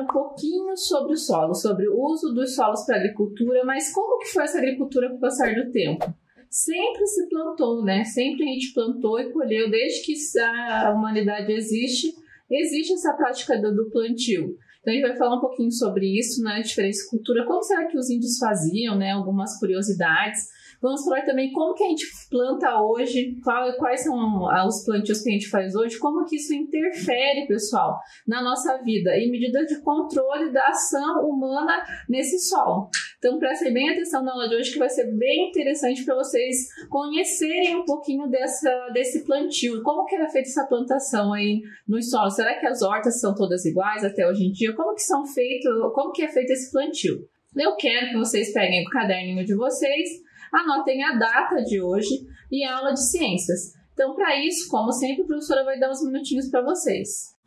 um pouquinho sobre o solo, sobre o uso dos solos para agricultura, mas como que foi essa agricultura com o passar do tempo? Sempre se plantou, né? Sempre a gente plantou e colheu, desde que a humanidade existe essa prática do plantio. Então a gente vai falar um pouquinho sobre isso, né? Diferentes culturas, como será que os índios faziam, né? Algumas curiosidades. Vamos falar também como que a gente planta hoje, quais são os plantios que a gente faz hoje, como que isso interfere, pessoal, na nossa vida e medida de controle da ação humana nesse solo. Então prestem bem atenção na aula de hoje, que vai ser bem interessante para vocês conhecerem um pouquinho desse plantio, como que era feita essa plantação aí nos solos. Será que as hortas são todas iguais até hoje em dia? Como que é feito esse plantio? Eu quero que vocês peguem o caderninho de vocês, anotem a data de hoje e a aula de ciências. Então, para isso, como sempre, a professora vai dar uns minutinhos para vocês.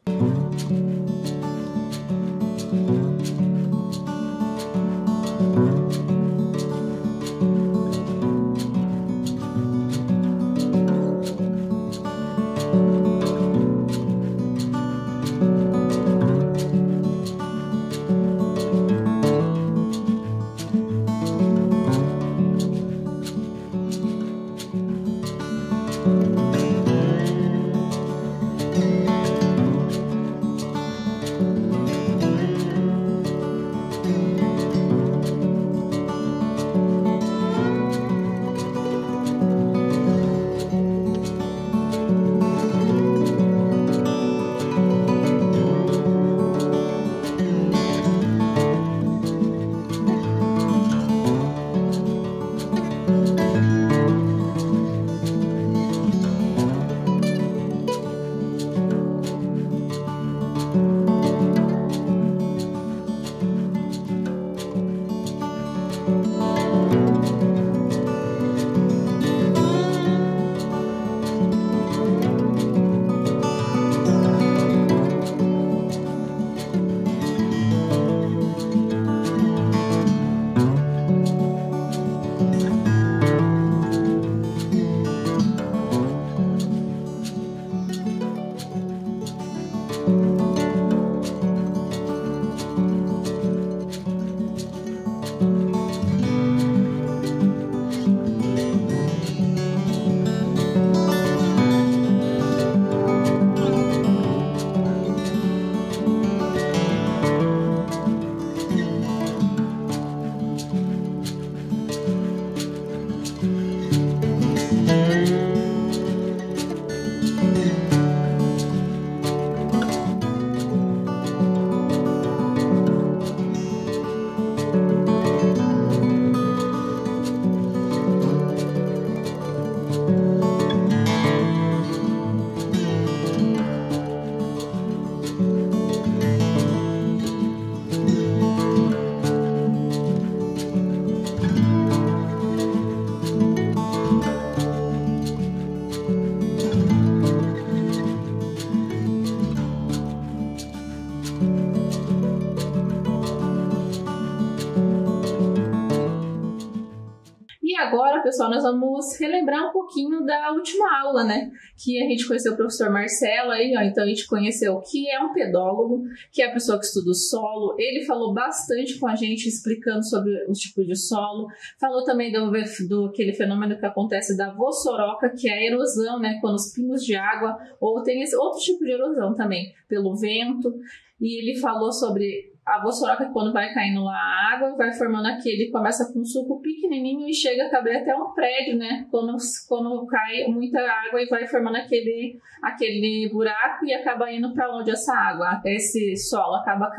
Agora, pessoal, nós vamos relembrar um pouquinho da última aula, né? Que a gente conheceu o professor Marcelo aí, ó. Então a gente conheceu o que é um pedólogo, que é a pessoa que estuda o solo. Ele falou bastante com a gente, explicando sobre os tipos de solo. Falou também do aquele fenômeno que acontece da vossoroca, que é a erosão, né? Quando os pingos de água, ou tem esse outro tipo de erosão também, pelo vento. E ele falou sobre a vossoroca, quando vai caindo lá a água, vai formando começa com um suco pequenininho e chega a caber até um prédio, né? Quando cai muita água e vai formando aquele buraco e acaba indo para onde essa água, esse solo acaba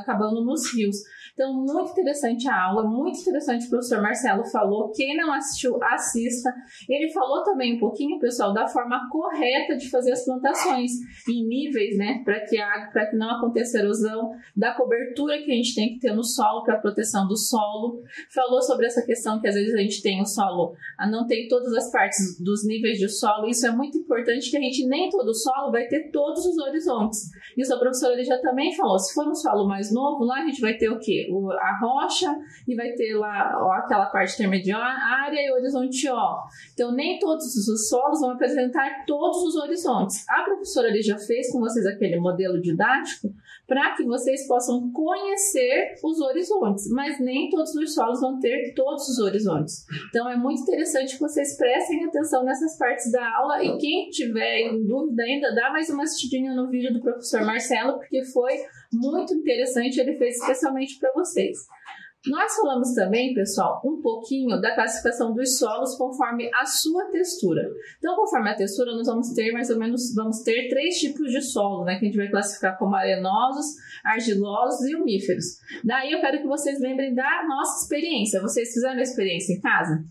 acabando nos rios. Então, muito interessante a aula, muito interessante o professor Marcelo falou. Quem não assistiu, assista. Ele falou também um pouquinho, pessoal, da forma correta de fazer as plantações em níveis, né? Para que não aconteça erosão, da cobertura que a gente tem que ter no solo para a proteção do solo. Falou sobre essa questão que às vezes a gente tem o solo, não tem todas as partes dos níveis de solo. Isso é muito importante, que a gente nem todo o solo vai ter todos os horizontes. Isso a professora ele já também falou. Se for um solo mais novo, lá a gente vai ter o quê? A rocha, e vai ter lá aquela parte intermediária e horizonte ó. Então nem todos os solos vão apresentar todos os horizontes. A professora ele já fez com vocês aquele modelo didático para que vocês possam conhecer os horizontes, mas nem todos os solos vão ter todos os horizontes. Então é muito interessante que vocês prestem atenção nessas partes da aula, e quem tiver em dúvida ainda, dá mais uma assistidinha no vídeo do professor Marcelo, porque foi muito interessante, ele fez especialmente para vocês. Nós falamos também, pessoal, um pouquinho da classificação dos solos conforme a sua textura. Então, conforme a textura, nós vamos ter mais ou menos, vamos ter 3 tipos de solo, né? Que a gente vai classificar como arenosos, argilosos e umíferos. Daí eu quero que vocês lembrem da nossa experiência. Vocês fizeram a experiência em casa?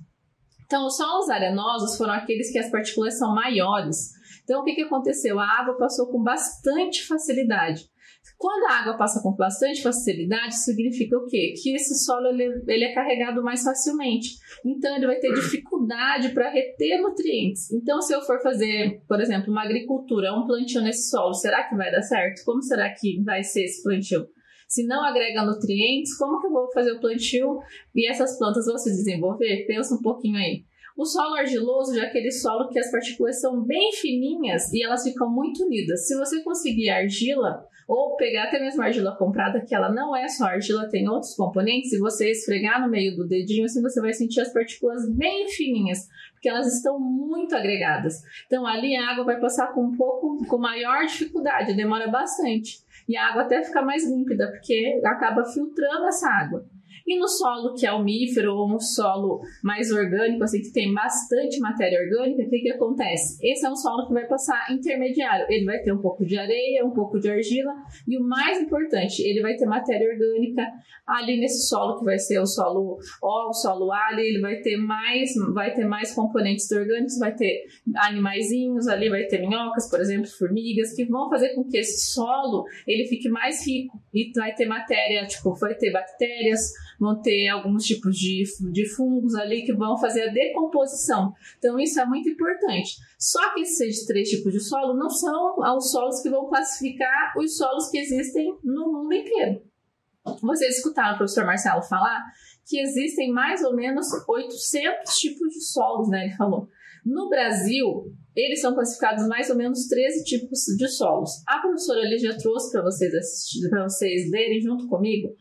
Então, os solos arenosos foram aqueles que as partículas são maiores. Então, o que aconteceu? A água passou com bastante facilidade. Quando a água passa com bastante facilidade, significa o quê? Que esse solo ele é carregado mais facilmente. Então, ele vai ter dificuldade para reter nutrientes. Então, se eu for fazer, por exemplo, uma agricultura, um plantio nesse solo, será que vai dar certo? Como será que vai ser esse plantio? Se não agrega nutrientes, como que eu vou fazer o plantio e essas plantas vão se desenvolver? Pensa um pouquinho aí. O solo argiloso já é aquele solo que as partículas são bem fininhas e elas ficam muito unidas. Se você conseguir argila, ou pegar até mesmo a argila comprada, que ela não é só argila, tem outros componentes, e você esfregar no meio do dedinho, assim você vai sentir as partículas bem fininhas, porque elas estão muito agregadas. Então ali a água vai passar com maior dificuldade, demora bastante. E a água até fica mais límpida, porque acaba filtrando essa água. E no solo que é umífero, ou um solo mais orgânico, assim, que tem bastante matéria orgânica, o que acontece? Esse é um solo que vai passar intermediário. Ele vai ter um pouco de areia, um pouco de argila, e o mais importante, ele vai ter matéria orgânica ali nesse solo, que vai ser o solo O, o solo A, ali ele vai ter mais componentes orgânicos, vai ter animaizinhos ali, vai ter minhocas, por exemplo, formigas, que vão fazer com que esse solo ele fique mais rico, e vai ter matéria, tipo, vai ter bactérias, vão ter alguns tipos de fungos ali que vão fazer a decomposição. Então, isso é muito importante. Só que esses 3 tipos de solo não são os solos que vão classificar os solos que existem no mundo inteiro. Vocês escutaram o professor Marcelo falar que existem mais ou menos 800 tipos de solos, né? Ele falou. No Brasil, eles são classificados mais ou menos 13 tipos de solos. A professora ali já trouxe para vocês lerem junto comigo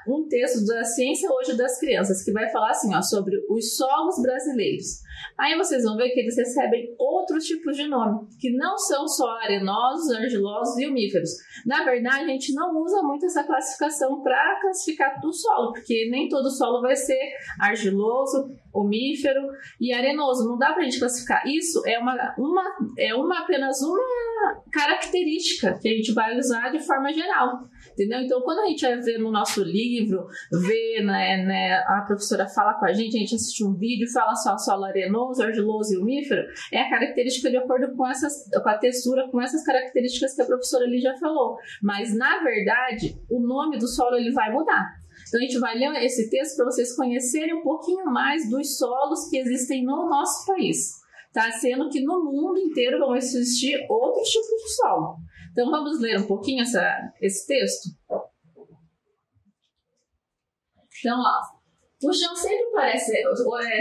um texto da Ciência Hoje das Crianças, que vai falar assim, ó, sobre os solos brasileiros. Aí vocês vão ver que eles recebem outros tipos de nome, que não são só arenosos, argilosos e umíferos. Na verdade, a gente não usa muito essa classificação para classificar do solo, porque nem todo solo vai ser argiloso, umífero e arenoso. Não dá para a gente classificar. Isso é apenas uma característica que a gente vai usar de forma geral. Entendeu? Então, quando a gente vai ver no nosso livro, a professora fala com a gente assiste um vídeo e fala só solo arenoso, argiloso e umífero, é a característica de acordo com a textura, com essas características que a professora ali já falou. Mas, na verdade, o nome do solo ele vai mudar. Então, a gente vai ler esse texto para vocês conhecerem um pouquinho mais dos solos que existem no nosso país. Tá? Sendo que no mundo inteiro vão existir outros tipos de solo. Então, vamos ler um pouquinho esse texto? Então, ó, o chão sempre parece...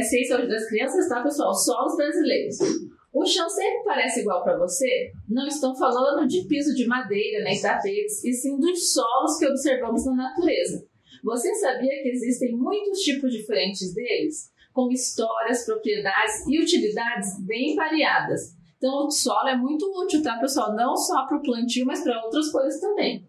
Ciência Hoje das Crianças, tá, pessoal? Solos brasileiros. O chão sempre parece igual para você? Não estão falando de piso de madeira, nem tapetes, e sim dos solos que observamos na natureza. Você sabia que existem muitos tipos diferentes deles? Com histórias, propriedades e utilidades bem variadas. Então, o solo é muito útil, tá, pessoal? Não só para o plantio, mas para outras coisas também.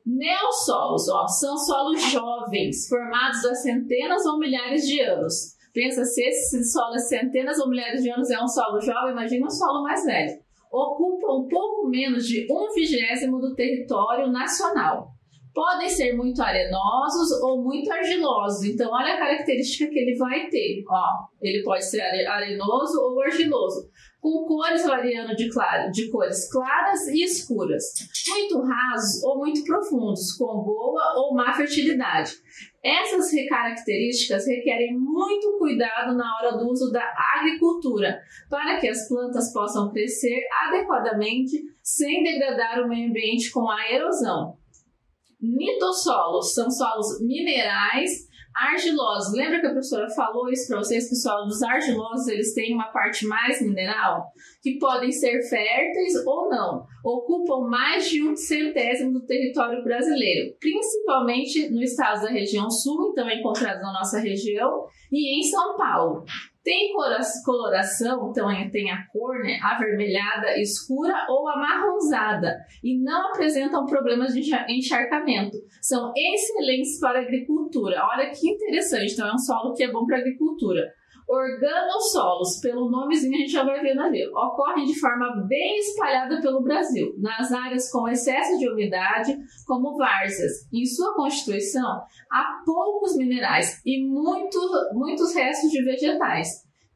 Neossolos, ó, são solos jovens, formados há centenas ou milhares de anos. Pensa, se esse solo é centenas ou milhares de anos é um solo jovem, imagina um solo mais velho. Ocupa um pouco menos de 1/20 do território nacional. Podem ser muito arenosos ou muito argilosos. Então, olha a característica que ele vai ter. Ó, ele pode ser arenoso ou argiloso, com cores variando de cores claras e escuras, muito rasos ou muito profundos, com boa ou má fertilidade. Essas características requerem muito cuidado na hora do uso da agricultura, para que as plantas possam crescer adequadamente sem degradar o meio ambiente com a erosão. Nitossolos são solos minerais Argilosos. Lembra que a professora falou isso para vocês, que os solos argilosos eles têm uma parte mais mineral, que podem ser férteis ou não. Ocupam mais de 1/100 do território brasileiro, principalmente no estado da região sul, então é encontrado na nossa região, e em São Paulo. Tem coloração, então tem a cor, né, avermelhada, escura ou amarronzada, e não apresentam problemas de encharcamento. São excelentes para a agricultura. Olha que interessante, então é um solo que é bom para a agricultura. Organossolos, pelo nomezinho a gente já vai vendo ali, ocorrem de forma bem espalhada pelo Brasil, nas áreas com excesso de umidade, como várzeas. Em sua constituição, há poucos minerais e muitos restos de vegetais.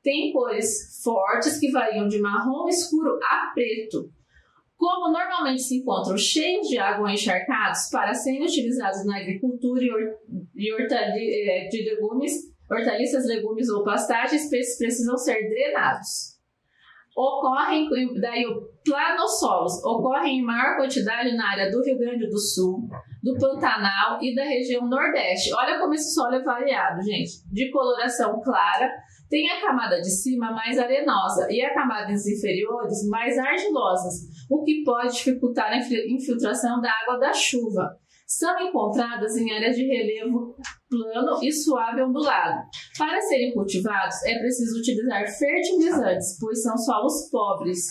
Tem cores fortes que variam de marrom escuro a preto. Como normalmente se encontram cheios de água ou encharcados para serem utilizados na agricultura de legumes, hortaliças, legumes ou pastagens precisam ser drenados. Ocorrem, daí planossolos, ocorrem em maior quantidade na área do Rio Grande do Sul, do Pantanal e da região Nordeste. Olha como esse solo é variado, gente. De coloração clara, tem a camada de cima mais arenosa e a camadas inferiores mais argilosas, o que pode dificultar a infiltração da água da chuva. São encontradas em áreas de relevo plano e suave ondulado. Para serem cultivados, é preciso utilizar fertilizantes, pois são solos pobres.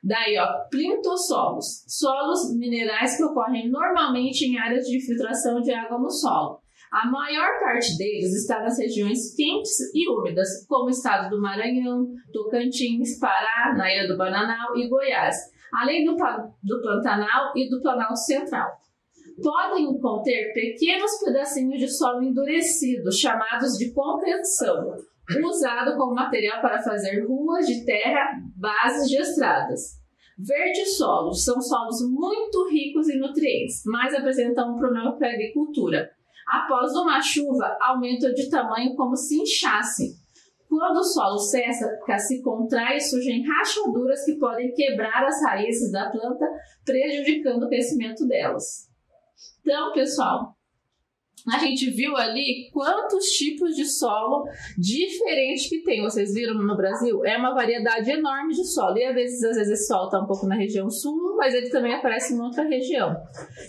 Daí, plintossolos, solos minerais que ocorrem normalmente em áreas de filtração de água no solo. A maior parte deles está nas regiões quentes e úmidas, como o estado do Maranhão, Tocantins, Pará, na Ilha do Bananal e Goiás, além do Pantanal e do Planalto Central. Podem conter pequenos pedacinhos de solo endurecido, chamados de contenção, usado como material para fazer ruas de terra, bases de estradas. Vertissolos são solos muito ricos em nutrientes, mas apresentam um problema para a agricultura. Após uma chuva, aumentam de tamanho como se inchassem. Quando o solo seca, se contrai e surgem rachaduras que podem quebrar as raízes da planta, prejudicando o crescimento delas. Então, pessoal, a gente viu ali quantos tipos de solo diferentes que tem. Vocês viram no Brasil? É uma variedade enorme de solo. E às vezes esse solo está um pouco na região sul, mas ele também aparece em outra região.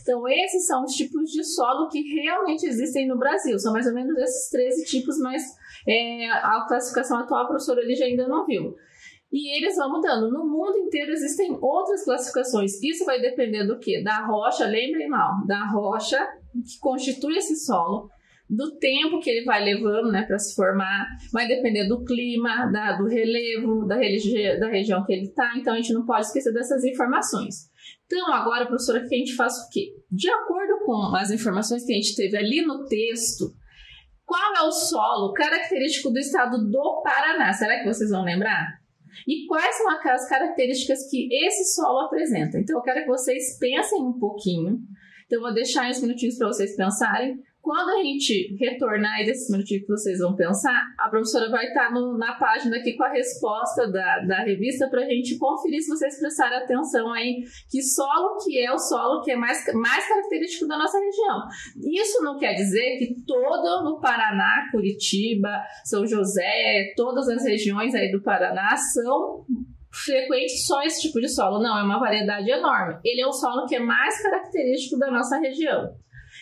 Então, esses são os tipos de solo que realmente existem no Brasil. São mais ou menos esses 13 tipos, mas a classificação atual a professora Lígia ainda não viu. E eles vão mudando. No mundo inteiro existem outras classificações. Isso vai depender do quê? Da rocha, lembrem mal, da rocha que constitui esse solo, do tempo que ele vai levando, né, para se formar, vai depender do clima, do relevo, da região que ele está. Então a gente não pode esquecer dessas informações. Então agora, professora, que a gente faz o quê? De acordo com as informações que a gente teve ali no texto, qual é o solo característico do estado do Paraná? Será que vocês vão lembrar? E quais são aquelas características que esse solo apresenta? Então, eu quero que vocês pensem um pouquinho. Então, eu vou deixar uns minutinhos para vocês pensarem. Quando a gente retornar desses minutinhos que vocês vão pensar, a professora vai estar na página aqui com a resposta da revista para a gente conferir, se vocês prestarem atenção aí, que solo que é o solo que é mais característico da nossa região. Isso não quer dizer que todo no Paraná, Curitiba, São José, todas as regiões aí do Paraná são frequentes só esse tipo de solo. Não, é uma variedade enorme. Ele é o solo que é mais característico da nossa região.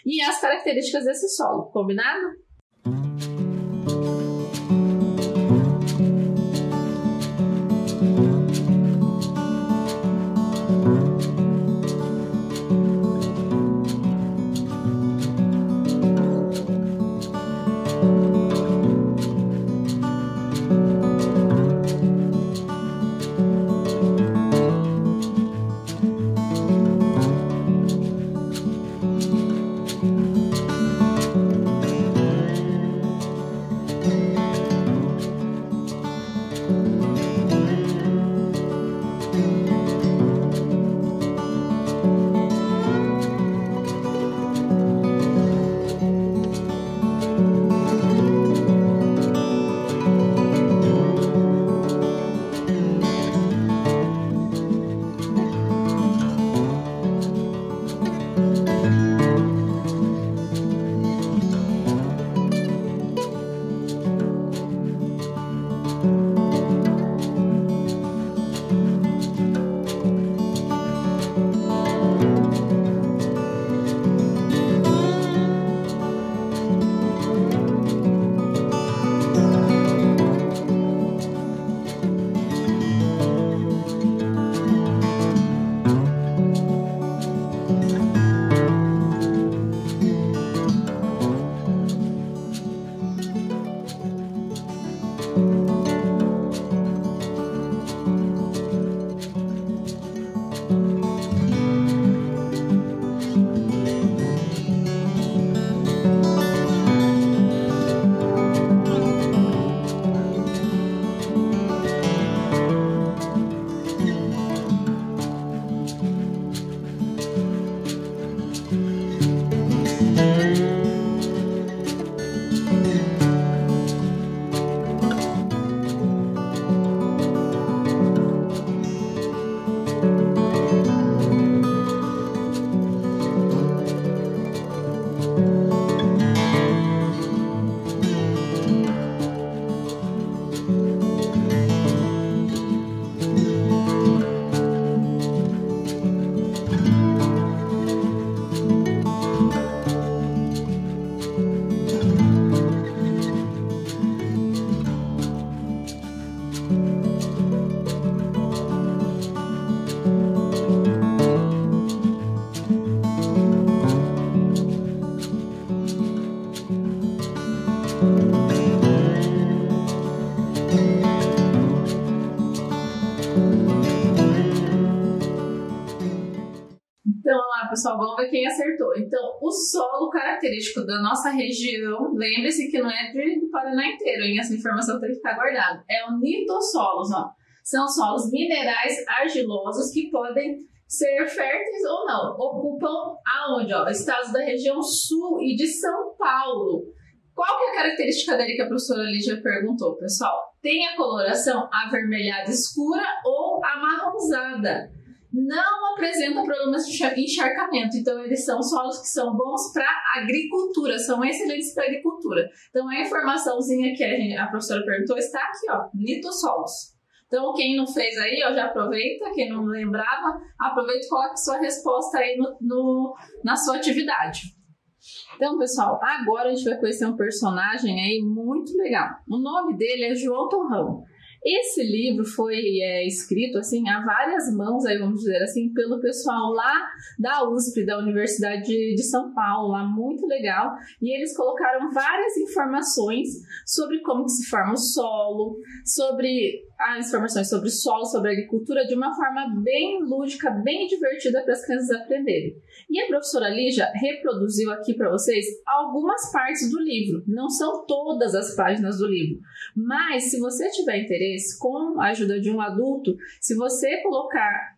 E as características desse solo, combinado? Então, lá, pessoal, vamos ver quem acertou. Então, o solo característico da nossa região, lembre-se que não é do Paraná inteiro, hein? Essa informação tem que ficar guardada. É o nitossolos, ó. São solos minerais argilosos que podem ser férteis ou não. Ocupam aonde, ó? Estados da região sul e de São Paulo. Qual que é a característica dele que a professora Lígia perguntou, pessoal? Tem a coloração avermelhada escura ou amarronzada. Não apresentam problemas de encharcamento, então eles são solos que são bons para agricultura, são excelentes para agricultura. Então a informaçãozinha que a professora perguntou está aqui, ó, litossolos. Então quem não fez aí, ó, já aproveita, quem não lembrava, aproveita e coloque sua resposta aí na sua atividade. Então, pessoal, agora a gente vai conhecer um personagem aí muito legal. O nome dele é João Torrão. Esse livro foi escrito assim a várias mãos, aí vamos dizer assim, pelo pessoal lá da USP, da Universidade de São Paulo, lá muito legal. E eles colocaram várias informações sobre como que se forma o solo, sobre as informações sobre o solo, sobre a agricultura, de uma forma bem lúdica, bem divertida para as crianças aprenderem. E a professora Lígia reproduziu aqui para vocês algumas partes do livro. Não são todas as páginas do livro, mas se você tiver interesse, com a ajuda de um adulto, se você colocar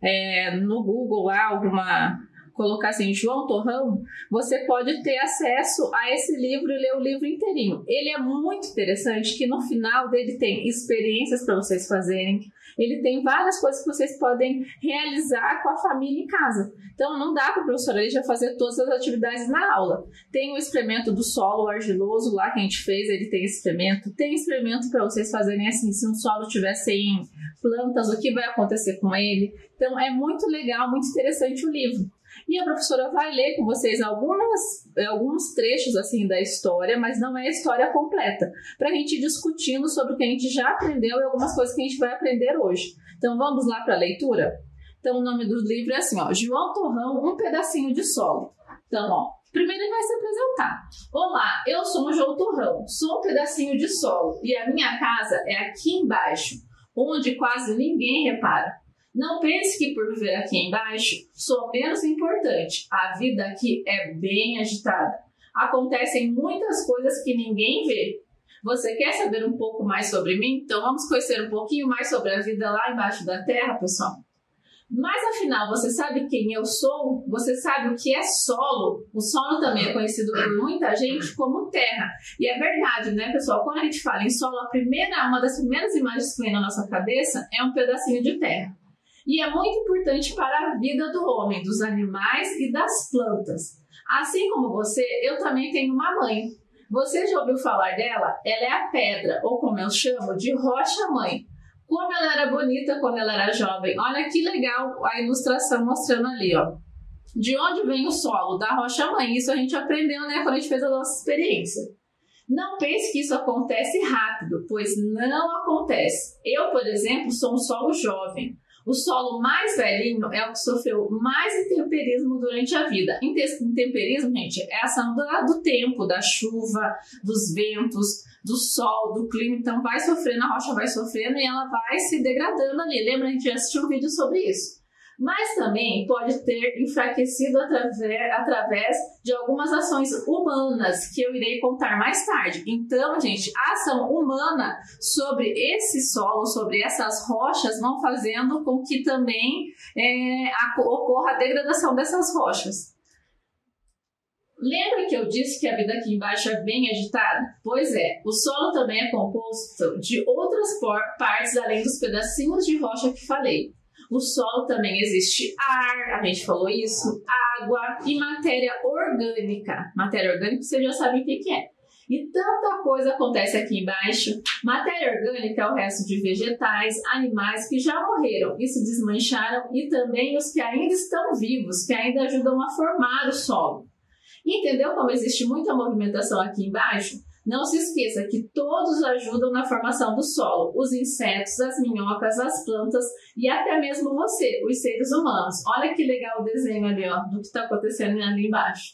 no Google lá colocar assim, João Torrão, você pode ter acesso a esse livro e ler o livro inteirinho. Ele é muito interessante, que no final dele tem experiências para vocês fazerem, ele tem várias coisas que vocês podem realizar com a família em casa. Então não dá para a professora Lígia fazer todas as atividades na aula. Tem o experimento do solo argiloso lá que a gente fez, ele tem experimento para vocês fazerem assim, se um solo tiver sem plantas, o que vai acontecer com ele. Então é muito legal, muito interessante o livro. E a professora vai ler com vocês alguns trechos assim da história, mas não é a história completa, para a gente ir discutindo sobre o que a gente já aprendeu e algumas coisas que a gente vai aprender hoje. Então vamos lá para a leitura? Então o nome do livro é assim, ó, João Torrão, um pedacinho de solo. Então, ó, primeiro ele vai se apresentar. Olá, eu sou o João Torrão, sou um pedacinho de solo e a minha casa é aqui embaixo, onde quase ninguém repara. Não pense que por viver aqui embaixo sou menos importante. A vida aqui é bem agitada. Acontecem muitas coisas que ninguém vê. Você quer saber um pouco mais sobre mim? Então vamos conhecer um pouquinho mais sobre a vida lá embaixo da terra, pessoal? Mas afinal, você sabe quem eu sou? Você sabe o que é solo? O solo também é conhecido por muita gente como terra. E é verdade, né, pessoal? Quando a gente fala em solo, uma das primeiras imagens que vem na nossa cabeça é um pedacinho de terra. E é muito importante para a vida do homem, dos animais e das plantas. Assim como você, eu também tenho uma mãe. Você já ouviu falar dela? Ela é a pedra, ou como eu chamo, de rocha-mãe. Como ela era bonita quando ela era jovem. Olha que legal a ilustração mostrando ali, ó. De onde vem o solo? Da rocha-mãe. Isso a gente aprendeu, né, quando a gente fez a nossa experiência. Não pense que isso acontece rápido, pois não acontece. Eu, por exemplo, sou um solo jovem. O solo mais velhinho é o que sofreu mais intemperismo durante a vida. Intemperismo, gente, é a ação do tempo, da chuva, dos ventos, do sol, do clima. Então vai sofrendo, a rocha vai sofrendo e ela vai se degradando ali. Lembra, a gente já assistiu um vídeo sobre isso. Mas também pode ter enfraquecido através de algumas ações humanas, que eu irei contar mais tarde. Então, gente, a ação humana sobre esse solo, sobre essas rochas, vão fazendo com que também ocorra a degradação dessas rochas. Lembra que eu disse que a vida aqui embaixo é bem agitada? Pois é, o solo também é composto de outras partes além dos pedacinhos de rocha que falei. No solo também existe ar, a gente falou isso, água e matéria orgânica. Matéria orgânica você já sabe o que é. E tanta coisa acontece aqui embaixo. Matéria orgânica é o resto de vegetais, animais que já morreram e se desmancharam e também os que ainda estão vivos, que ainda ajudam a formar o solo. Entendeu como existe muita movimentação aqui embaixo? Não se esqueça que todos ajudam na formação do solo, os insetos, as minhocas, as plantas e até mesmo você, os seres humanos. Olha que legal o desenho ali, ó, do que está acontecendo ali embaixo.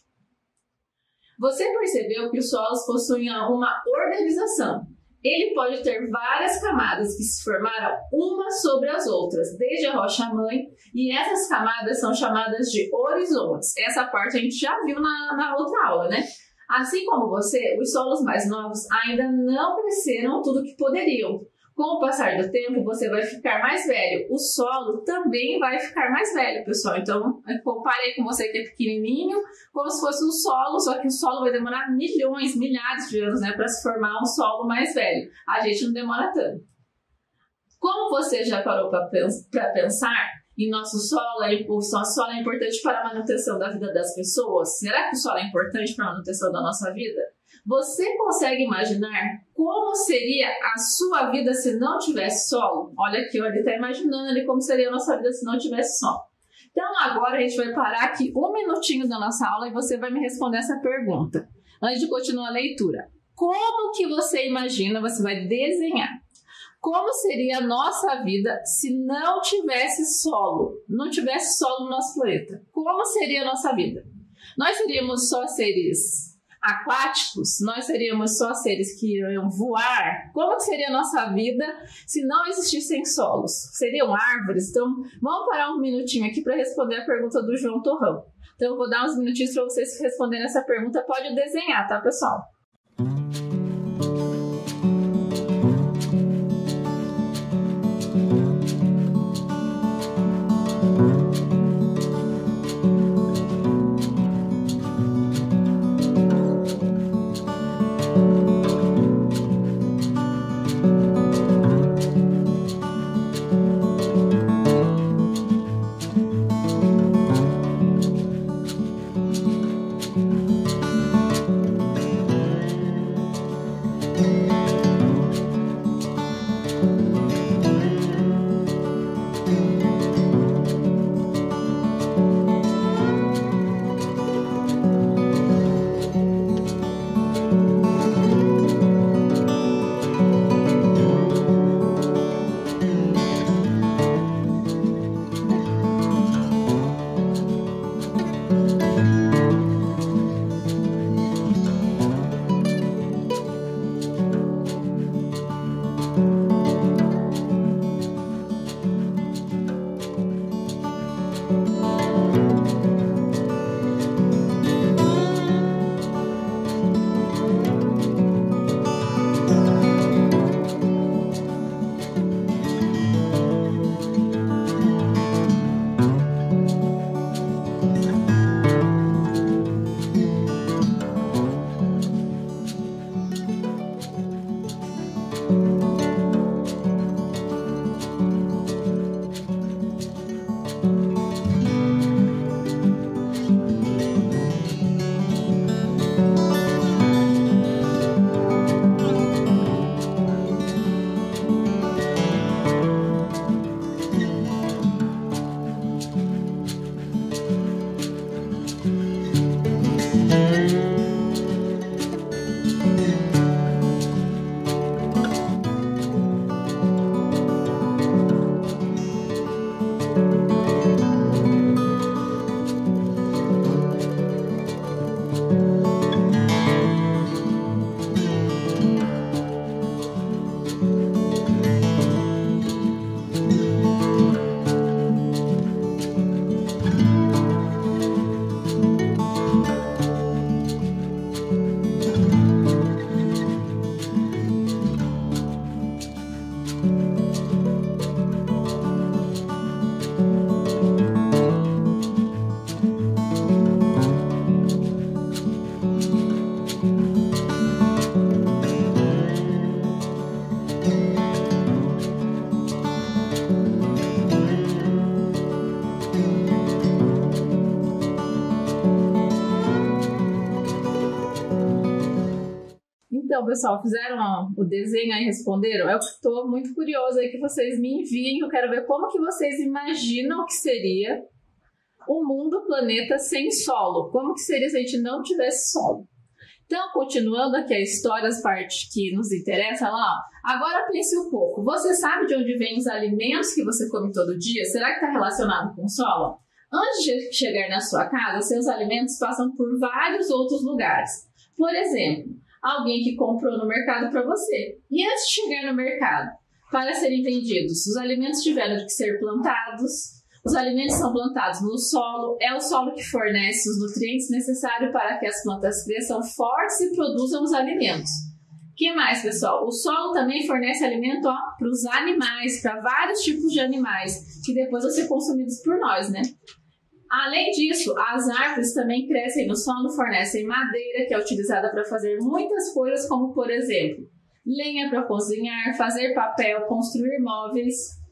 Você percebeu que os solos possuem uma organização. Ele pode ter várias camadas que se formaram umas sobre as outras, desde a rocha-mãe, e essas camadas são chamadas de horizontes. Essa parte a gente já viu na outra aula, né? Assim como você, os solos mais novos ainda não cresceram tudo que poderiam. Com o passar do tempo, você vai ficar mais velho. O solo também vai ficar mais velho, pessoal. Então, eu comparei com você que é pequenininho, como se fosse um solo, só que o solo vai demorar milhões, milhares de anos, né, para se formar um solo mais velho. A gente não demora tanto. Como você já parou para pensar em nosso solo, nosso solo é importante para a manutenção da vida das pessoas? Será que o solo é importante para a manutenção da nossa vida? Você consegue imaginar como seria a sua vida se não tivesse solo? Olha aqui, ele está imaginando ali como seria a nossa vida se não tivesse solo. Então agora a gente vai parar aqui um minutinho da nossa aula e você vai me responder essa pergunta. Antes de continuar a leitura, como que você imagina, você vai desenhar, como seria a nossa vida se não tivesse solo? Não tivesse solo no nosso planeta. Como seria a nossa vida? Nós seríamos só seres aquáticos? Nós seríamos só seres que iriam voar? Como seria a nossa vida se não existissem solos? Seriam árvores? Então, vamos parar um minutinho aqui para responder a pergunta do João Torrão. Então, eu vou dar uns minutinhos para vocês responderem essa pergunta. Pode desenhar, tá, pessoal? Então, pessoal, fizeram o desenho aí, responderam? Eu estou muito curiosa aí que vocês me enviem, eu quero ver como que vocês imaginam que seria o mundo, o planeta sem solo. Como que seria se a gente não tivesse solo? Então, continuando aqui a história, as partes que nos interessam lá, ó. Agora pense um pouco. Você sabe de onde vêm os alimentos que você come todo dia? Será que está relacionado com o solo? Antes de chegar na sua casa, seus alimentos passam por vários outros lugares. Por exemplo, alguém que comprou no mercado para você. E antes de chegar no mercado, para serem vendidos, os alimentos tiveram que ser plantados. Os alimentos são plantados no solo, é o solo que fornece os nutrientes necessários para que as plantas cresçam fortes e produzam os alimentos. O que mais, pessoal? O solo também fornece alimento para os animais, para vários tipos de animais, que depois vão ser consumidos por nós, né? Além disso, as árvores também crescem no solo, fornecem madeira, que é utilizada para fazer muitas coisas, como, por exemplo, lenha para cozinhar, fazer papel, construir móveis.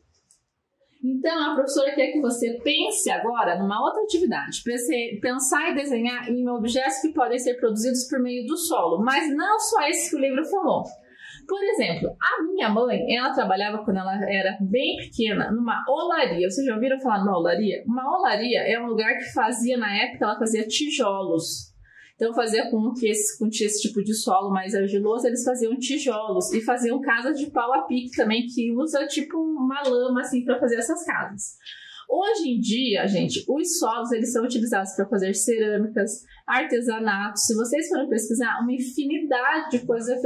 Então, a professora quer que você pense agora numa outra atividade. Pensar e desenhar em objetos que podem ser produzidos por meio do solo, mas não só esse que o livro falou. Por exemplo, a minha mãe, ela trabalhava quando ela era bem pequena numa olaria. Vocês já ouviram falar numa olaria? Uma olaria é um lugar que fazia, na época, ela fazia tijolos. Então, fazia com que esse tipo de solo mais argiloso, eles faziam tijolos e faziam casas de pau a pique também, que usa tipo uma lama assim para fazer essas casas. Hoje em dia, gente, os solos eles são utilizados para fazer cerâmicas, artesanato. Se vocês forem pesquisar, uma infinidade de coisas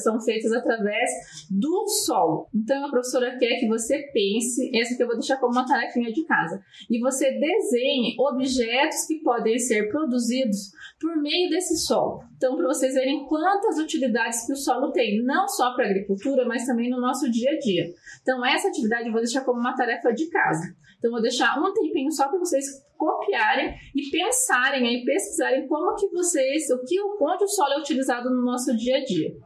são feitas através do solo. Então, a professora quer que você pense, essa que eu vou deixar como uma tarefinha de casa, e você desenhe objetos que podem ser produzidos por meio desse solo. Então, para vocês verem quantas utilidades que o solo tem, não só para a agricultura, mas também no nosso dia a dia. Então, essa atividade eu vou deixar como uma tarefa de casa. Então, vou deixar um tempinho só para vocês copiarem e pensarem aí, pesquisarem como que vocês, onde o solo é utilizado no nosso dia a dia.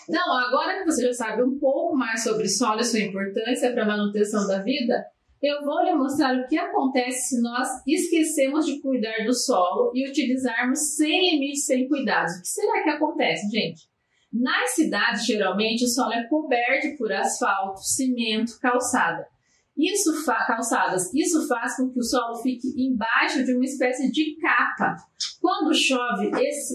Então, agora que você já sabe um pouco mais sobre solo e sua importância para a manutenção da vida, eu vou lhe mostrar o que acontece se nós esquecemos de cuidar do solo e utilizarmos sem limites, sem cuidados. O que será que acontece, gente? Nas cidades, geralmente, o solo é coberto por asfalto, cimento, calçadas. Isso faz com que o solo fique embaixo de uma espécie de capa. Quando chove,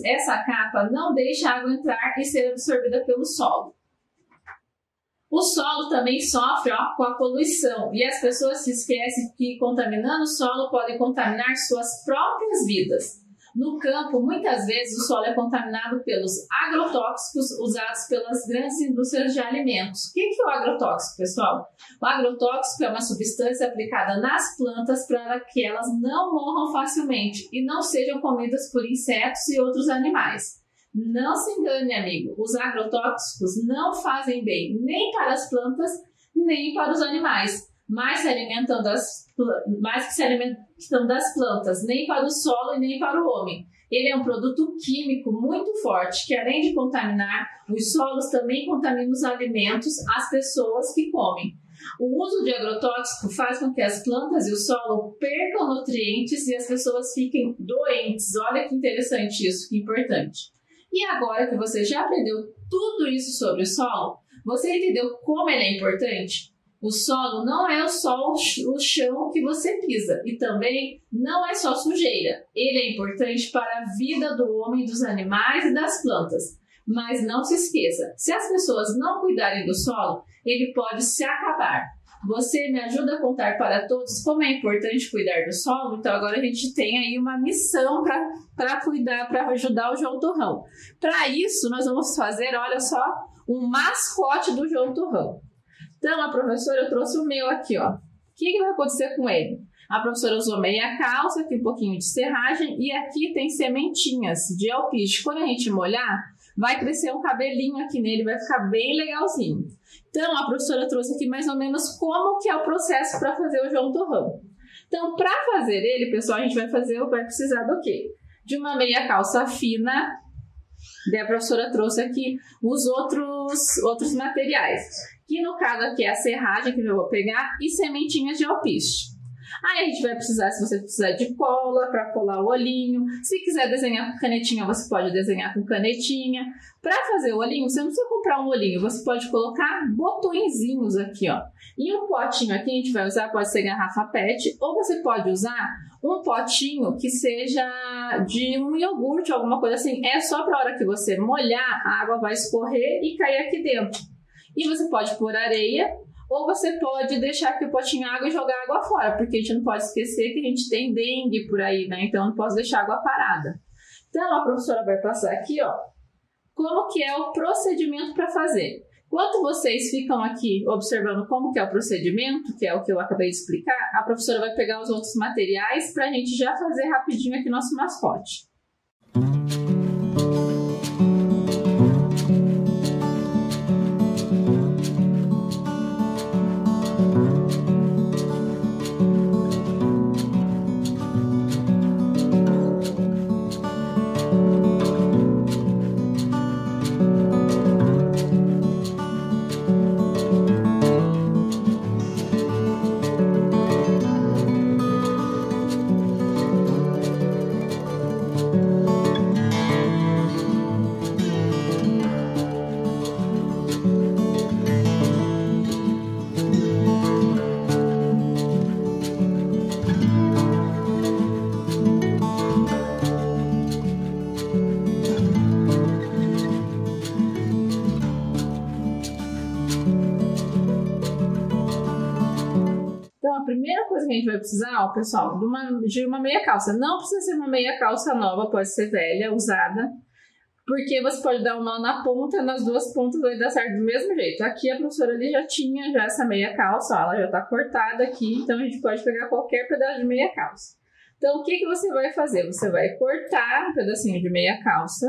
essa capa não deixa a água entrar e ser absorvida pelo solo. O solo também sofre com a poluição e as pessoas se esquecem que contaminando o solo podem contaminar suas próprias vidas. No campo, muitas vezes o solo é contaminado pelos agrotóxicos usados pelas grandes indústrias de alimentos. O que é o agrotóxico, pessoal? O agrotóxico é uma substância aplicada nas plantas para que elas não morram facilmente e não sejam comidas por insetos e outros animais. Não se engane, amigo, os agrotóxicos não fazem bem nem para as plantas, nem para os animais, mais que se alimentam das plantas, nem para o solo e nem para o homem. Ele é um produto químico muito forte, que além de contaminar os solos, também contamina os alimentos, as pessoas que comem. O uso de agrotóxico faz com que as plantas e o solo percam nutrientes e as pessoas fiquem doentes. Olha que interessante isso, que importante. E agora que você já aprendeu tudo isso sobre o solo, você entendeu como ele é importante? O solo não é só o chão que você pisa e também não é só sujeira. Ele é importante para a vida do homem, dos animais e das plantas. Mas não se esqueça, se as pessoas não cuidarem do solo, ele pode se acabar. Você me ajuda a contar para todos como é importante cuidar do solo? Então agora a gente tem aí uma missão para cuidar, para ajudar o João Torrão. Para isso, nós vamos fazer, olha só, um mascote do João Torrão. Então, a professora, eu trouxe o meu aqui, ó. O que vai acontecer com ele? A professora usou meia calça, aqui um pouquinho de serragem e aqui tem sementinhas de alpiste. Quando a gente molhar, vai crescer um cabelinho aqui nele, vai ficar bem legalzinho. Então, a professora trouxe aqui mais ou menos como que é o processo para fazer o João Torrão. Então, para fazer ele, pessoal, a gente vai precisar do quê? De uma meia calça fina. Daí a professora trouxe aqui os outros materiais. Que no caso aqui é a serragem que eu vou pegar e sementinhas de alpiste. Aí a gente vai precisar, se você precisar de cola para colar o olhinho. Se quiser desenhar com canetinha, você pode desenhar com canetinha. Para fazer o olhinho, você não precisa comprar um olhinho, você pode colocar botõezinhos aqui, ó. E um potinho aqui a gente vai usar, pode ser garrafa PET, ou você pode usar um potinho que seja de um iogurte, alguma coisa assim. É só para a hora que você molhar, a água vai escorrer e cair aqui dentro. E você pode pôr areia, ou você pode deixar aqui o potinho água e jogar água fora, porque a gente não pode esquecer que a gente tem dengue por aí, né? Então não posso deixar água parada. Então a professora vai passar aqui, ó, como que é o procedimento para fazer. Enquanto vocês ficam aqui observando como que é o procedimento, que é o que eu acabei de explicar, a professora vai pegar os outros materiais para a gente já fazer rapidinho aqui nosso mascote. Então, a primeira coisa que a gente vai precisar, ó, pessoal, de uma meia calça. Não precisa ser uma meia calça nova, pode ser velha, usada, porque você pode dar um nó na ponta, nas duas pontas vai dar certo do mesmo jeito. Aqui a professora ali já tinha essa meia calça, ó, ela já tá cortada aqui, então a gente pode pegar qualquer pedaço de meia calça. Então, o que você vai fazer? Você vai cortar um pedacinho de meia calça,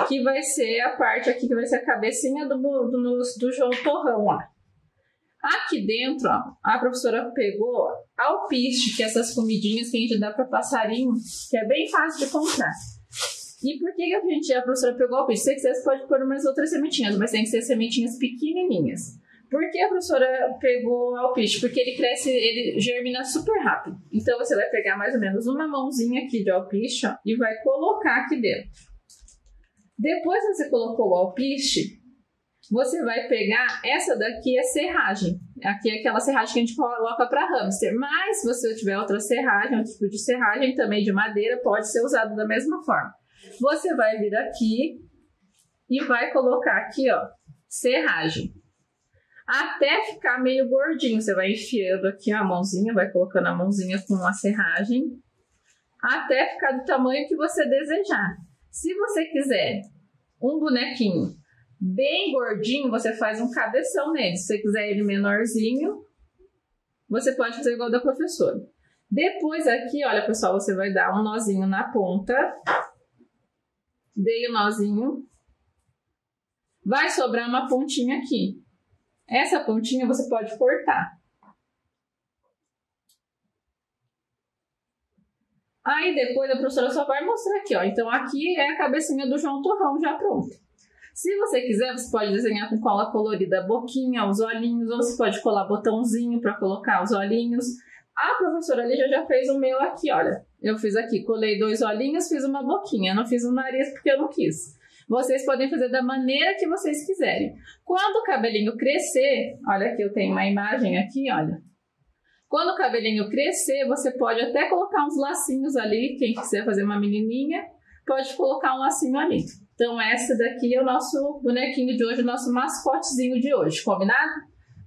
que vai ser a parte aqui, que vai ser a cabecinha do João Torrão, ó. Aqui dentro, ó, a professora pegou alpiste, que é essas comidinhas que a gente dá para passarinho, que é bem fácil de comprar. E por que a professora pegou o alpiste? Se você quiser, você pode pôr umas outras sementinhas, mas tem que ser sementinhas pequenininhas. Por que a professora pegou o alpiste? Porque ele cresce, ele germina super rápido. Então, você vai pegar mais ou menos uma mãozinha aqui de alpiste, ó, e vai colocar aqui dentro. Depois que você colocou o alpiste, você vai pegar, essa daqui é serragem. Aqui é aquela serragem que a gente coloca para hamster. Mas, se você tiver outra serragem, outro tipo de serragem, também de madeira, pode ser usado da mesma forma. Você vai vir aqui e vai colocar aqui, ó, serragem. Até ficar meio gordinho, você vai enfiando aqui a mãozinha, vai colocando a mãozinha com a serragem, até ficar do tamanho que você desejar. Se você quiser um bonequinho bem gordinho, você faz um cabeção nele. Se você quiser ele menorzinho, você pode fazer igual da professora. Depois aqui, olha pessoal, você vai dar um nozinho na ponta. Dei o nozinho. Vai sobrar uma pontinha aqui. Essa pontinha você pode cortar. Aí depois a professora só vai mostrar aqui, ó. Então aqui é a cabecinha do João Torrão já pronta. Se você quiser, você pode desenhar com cola colorida a boquinha, os olhinhos, ou você pode colar botãozinho para colocar os olhinhos. A professora Lígia já fez o meu aqui, olha. Eu fiz aqui, colei 2 olhinhos, fiz uma boquinha. Não fiz o nariz porque eu não quis. Vocês podem fazer da maneira que vocês quiserem. Quando o cabelinho crescer, olha aqui, eu tenho uma imagem aqui, olha. Quando o cabelinho crescer, você pode até colocar uns lacinhos ali. Quem quiser fazer uma menininha, pode colocar um lacinho ali. Então, esse daqui é o nosso bonequinho de hoje, o nosso mascotezinho de hoje, combinado?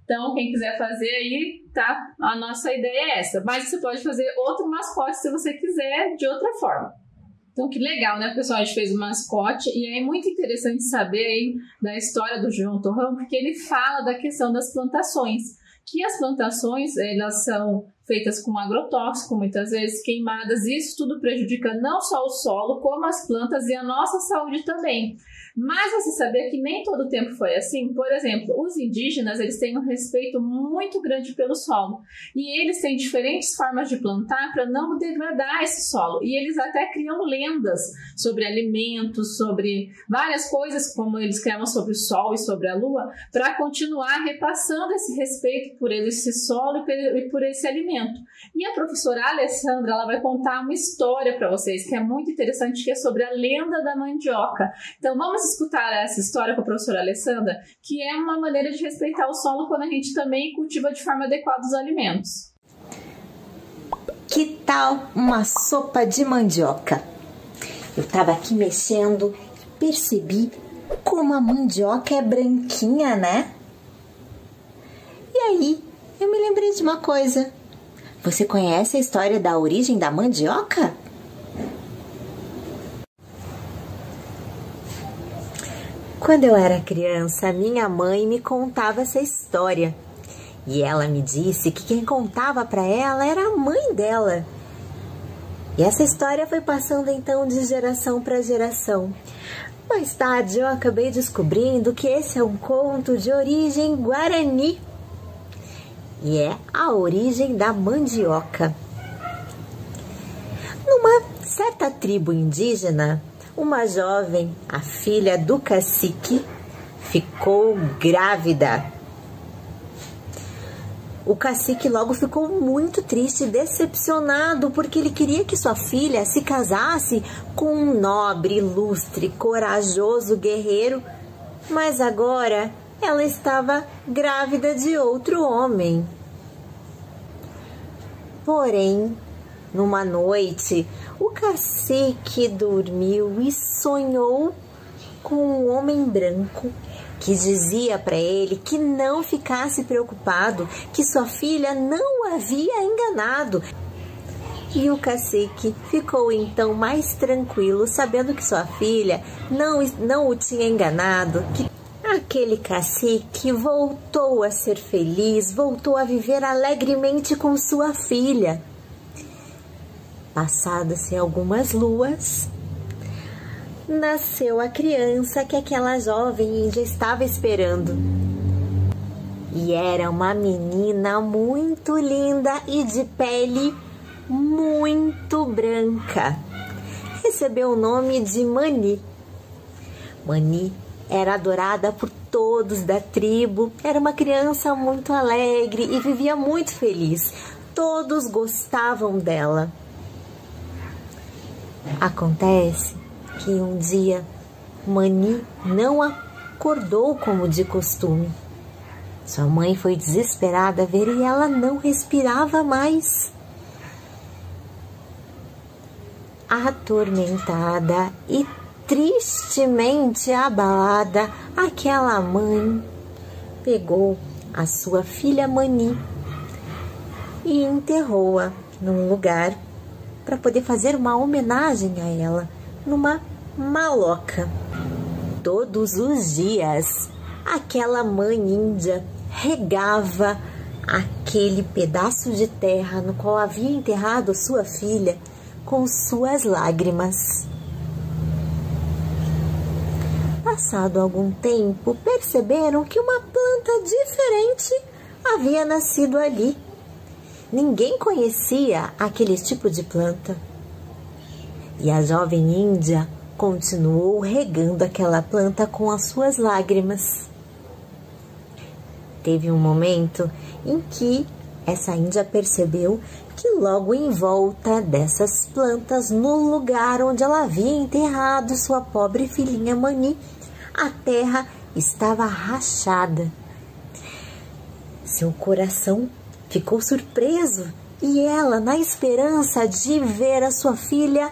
Então, quem quiser fazer aí, tá? A nossa ideia é essa. Mas você pode fazer outro mascote se você quiser, de outra forma. Então, que legal, né, pessoal? A gente fez o mascote e é muito interessante saber aí da história do João Torrão, porque ele fala da questão das plantações. Que as plantações, elas são feitas com agrotóxico, muitas vezes queimadas, e isso tudo prejudica não só o solo, como as plantas e a nossa saúde também. Mas você sabia que nem todo o tempo foi assim? Por exemplo, os indígenas, eles têm um respeito muito grande pelo solo. E eles têm diferentes formas de plantar para não degradar esse solo. E eles até criam lendas sobre alimentos, sobre várias coisas, como eles criavam sobre o sol e sobre a lua, para continuar repassando esse respeito por esse solo e por esse alimento. E a professora Alessandra, ela vai contar uma história para vocês, que é muito interessante, que é sobre a lenda da mandioca. Então, vamos escutar essa história com a professora Alessandra, que é uma maneira de respeitar o solo quando a gente também cultiva de forma adequada os alimentos. Que tal uma sopa de mandioca? Eu estava aqui mexendo e percebi como a mandioca é branquinha, né? E aí, eu me lembrei de uma coisa. Você conhece a história da origem da mandioca? Quando eu era criança, minha mãe me contava essa história. E ela me disse que quem contava para ela era a mãe dela. E essa história foi passando então de geração para geração. Mais tarde eu acabei descobrindo que esse é um conto de origem guarani. E é a origem da mandioca. Numa certa tribo indígena, uma jovem, a filha do cacique, ficou grávida. O cacique logo ficou muito triste e decepcionado, porque ele queria que sua filha se casasse com um nobre, ilustre, corajoso guerreiro, mas agora ela estava grávida de outro homem. Porém, numa noite, o cacique dormiu e sonhou com um homem branco que dizia para ele que não ficasse preocupado, que sua filha não o havia enganado. E o cacique ficou então mais tranquilo, sabendo que sua filha não o tinha enganado, que aquele cacique voltou a ser feliz, voltou a viver alegremente com sua filha. Passadas-se algumas luas, nasceu a criança que aquela jovem índia estava esperando. E era uma menina muito linda e de pele muito branca. recebeu o nome de Mani. Mani era adorada por todos da tribo, era uma criança muito alegre e vivia muito feliz. Todos gostavam dela. Acontece que um dia Mani não acordou como de costume. Sua mãe foi desesperada a ver e ela não respirava mais. Atormentada e tristemente abalada, aquela mãe pegou a sua filha Mani e enterrou-a num lugar para poder fazer uma homenagem a ela, numa maloca. Todos os dias, aquela mãe índia regava aquele pedaço de terra no qual havia enterrado sua filha com suas lágrimas. Passado algum tempo, perceberam que uma planta diferente havia nascido ali. Ninguém conhecia aquele tipo de planta. E a jovem índia continuou regando aquela planta com as suas lágrimas. Teve um momento em que essa índia percebeu que logo em volta dessas plantas, no lugar onde ela havia enterrado sua pobre filhinha Mani, a terra estava rachada. Seu coração ficou surpreso e ela, na esperança de ver a sua filha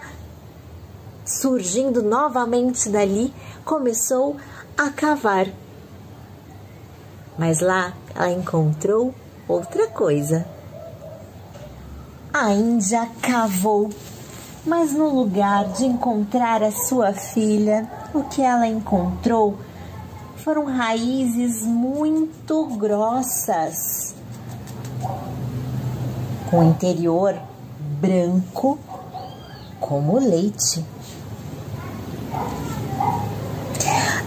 surgindo novamente dali, começou a cavar. Mas lá ela encontrou outra coisa. A índia cavou, mas no lugar de encontrar a sua filha, o que ela encontrou foram raízes muito grossas, com o interior branco como leite.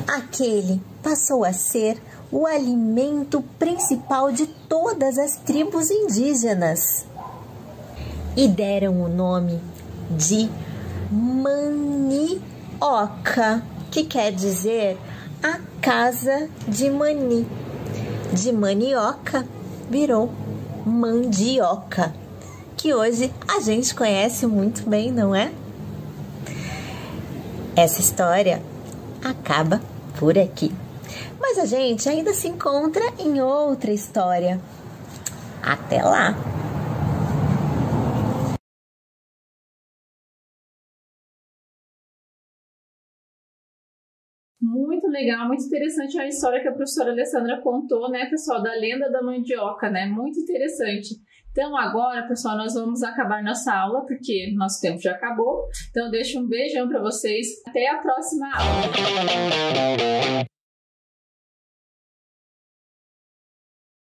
Aquele passou a ser o alimento principal de todas as tribos indígenas e deram o nome de Manioca, que quer dizer a casa de Mani. De manioca virou mandioca, que hoje a gente conhece muito bem, não é? Essa história acaba por aqui, mas a gente ainda se encontra em outra história. Até lá! Muito legal, muito interessante a história que a professora Alessandra contou, né, pessoal, da lenda da mandioca, né? Muito interessante. Então agora, pessoal, nós vamos acabar nossa aula, porque nosso tempo já acabou. Então deixo um beijão para vocês. Até a próxima aula.